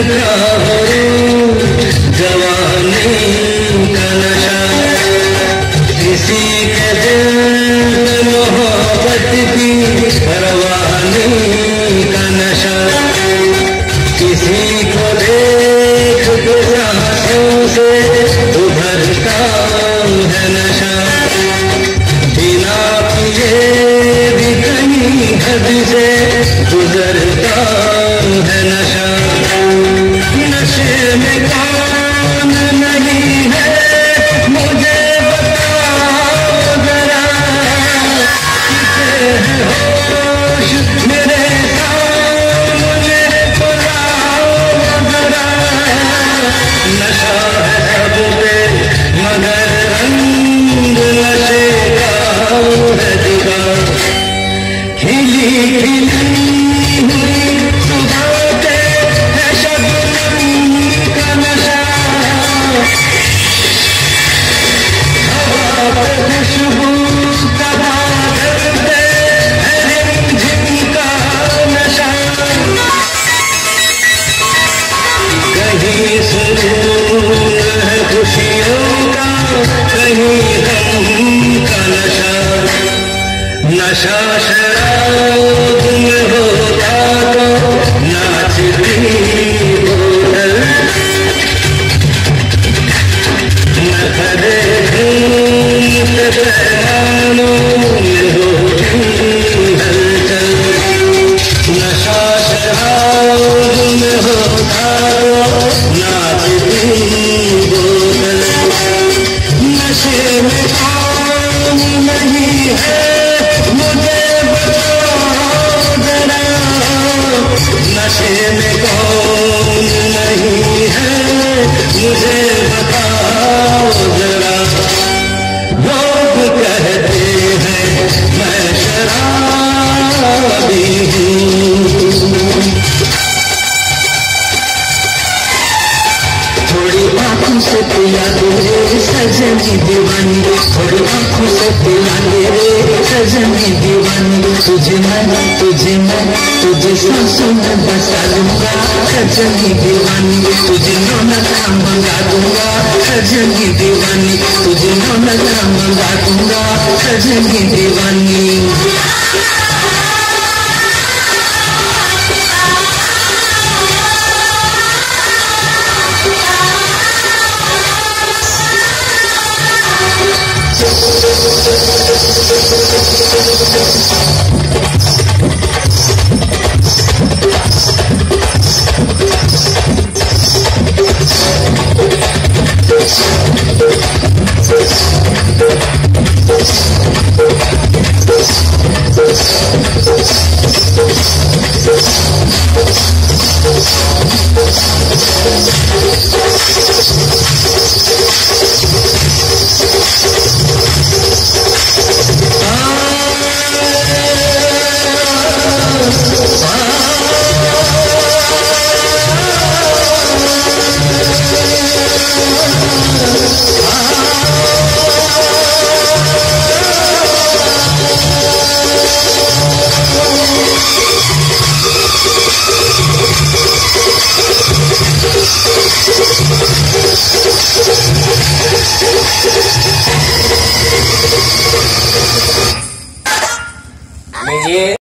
का हो जवानी का नशा, किसी के दिल में मोहब्बत की रवानी का नशा, किसी को देख के सांसों से उभरता है नशा, बिना पिए भी कहीं हद से गुजरता है नशा। नशे में कौन नहीं है मुझे बताओ जरा, किसे है होश मेरे सामने बुलाओ जरा। नशा है सब पे मगर रंग नशे का है जुदा, खिली खिली हुई सुबह पे है शबनम का नशा, हवा पे खुशबू का बादल पे है रिमझिम का नशा, कहीं सुकून है खुशियों का, कहीं गम का नशा। नशा शराब में होता तो नाचती बोतल, नखरे घूमते पैमानों में होती हलचल। नशा शराब में होता तो नाचती बोतल, नशे में कौन नहीं है मुझे बताओ जरा, नशे में कौन नहीं है मुझे बताओ जरा। लोग कहते हैं मैं शराबी हूँ, थोड़ी आँखों से पिला दे रे सजनी दीवानी, थोड़ी आँखों से पिला दे रे सजनी दीवानी। तुझे मैं तुझे सांसों में बसा दूंगा सजनी दीवानी, तुझे नौना का मंगा दूंगा सजनी दीवानी, तुझे नौना का मंगा दूंगा सजनी दीवानी। ये